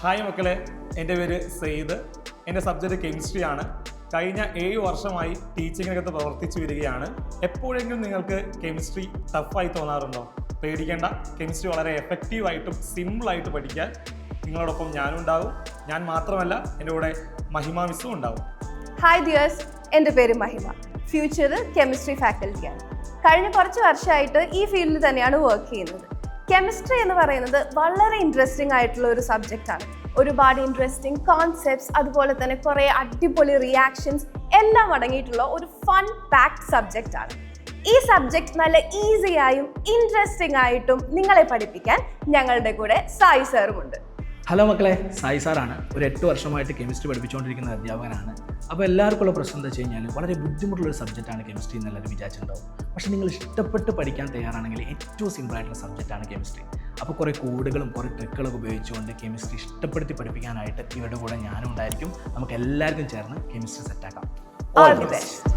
Hi മക്കളെ, എൻ്റെ പേര് സെയ്ദ്. എൻ്റെ സബ്ജക്റ്റ് കെമിസ്ട്രി ആണ്. കഴിഞ്ഞ 7 വർഷമായി ടീച്ചിങ്ങിനകത്ത് പ്രവർത്തിച്ചു വരികയാണ്. എപ്പോഴെങ്കിലും നിങ്ങൾക്ക് കെമിസ്ട്രി ടഫായി തോന്നാറുണ്ടോ? പേടിക്കേണ്ട, കെമിസ്ട്രി വളരെ എഫക്റ്റീവായിട്ടും സിമ്പിളായിട്ട് പഠിക്കാൻ നിങ്ങളോടൊപ്പം ഞാനും ഉണ്ടാകും. ഞാൻ മാത്രമല്ല, എൻ്റെ കൂടെ മഹിമ മിസ്സും ഉണ്ടാവും. ഹായ് ഡിയേഴ്സ്, എൻ്റെ പേര് മഹിമ. ഫ്യൂച്ചറിൽ കെമിസ്ട്രി ഫാക്കൽറ്റിയാണ്. കഴിഞ്ഞ കുറച്ച് വർഷമായിട്ട് ഈ ഫീൽഡിൽ തന്നെയാണ് വർക്ക് ചെയ്യുന്നത്. കെമിസ്ട്രി എന്ന് പറയുന്നത് വളരെ ഇൻട്രസ്റ്റിംഗ് ആയിട്ടുള്ള ഒരു സബ്ജക്റ്റാണ്. ഒരുപാട് ഇൻട്രസ്റ്റിംഗ് കോൺസെപ്റ്റ്സ്, അതുപോലെ തന്നെ കുറേ അടിപൊളി റിയാക്ഷൻസ് എല്ലാം അടങ്ങിയിട്ടുള്ള ഒരു ഫൺ പാക്ഡ് സബ്ജക്റ്റാണ്. ഈ സബ്ജക്റ്റ് നല്ല ഈസിയായും ഇൻട്രസ്റ്റിംഗ് ആയിട്ടും നിങ്ങളെ പഠിപ്പിക്കാൻ ഞങ്ങളുടെ കൂടെ സായി സാറുമുണ്ട്. ഹലോ മക്കളെ, സായി സാറാണ്. ഒരു 8 വർഷമായിട്ട് കെമിസ്ട്രി പഠിപ്പിച്ചുകൊണ്ടിരിക്കുന്ന അധ്യാപകനാണ്. അപ്പോൾ എല്ലാവർക്കുള്ള പ്രശ്നം എന്താ വെച്ച് കഴിഞ്ഞാൽ വളരെ ബുദ്ധിമുട്ടുള്ളൊരു സബ്ജക്റ്റാണ് കെമിസ്ട്രി എന്നെല്ലാവരും വിചാരിച്ചിട്ടുണ്ടാവും. പക്ഷേ നിങ്ങൾ ഇഷ്ടപ്പെട്ട് പഠിക്കാൻ തയ്യാറാണെങ്കിൽ ഏറ്റവും സിമ്പിളായിട്ടുള്ള സബ്ജക്റ്റാണ് കെമിസ്ട്രി. അപ്പോൾ കുറേ കോഡുകളും കുറേ ട്രിക്കുകളൊക്കെ ഉപയോഗിച്ചുകൊണ്ട് കെമിസ്ട്രി ഇഷ്ടപ്പെടുത്തി പഠിപ്പിക്കാനായിട്ട് ഇവരുടെ കൂടെ ഞാനും ഉണ്ടായിരിക്കും. നമുക്ക് എല്ലാവർക്കും ചേർന്ന് കെമിസ്ട്രി സെറ്റാക്കാം. All the best.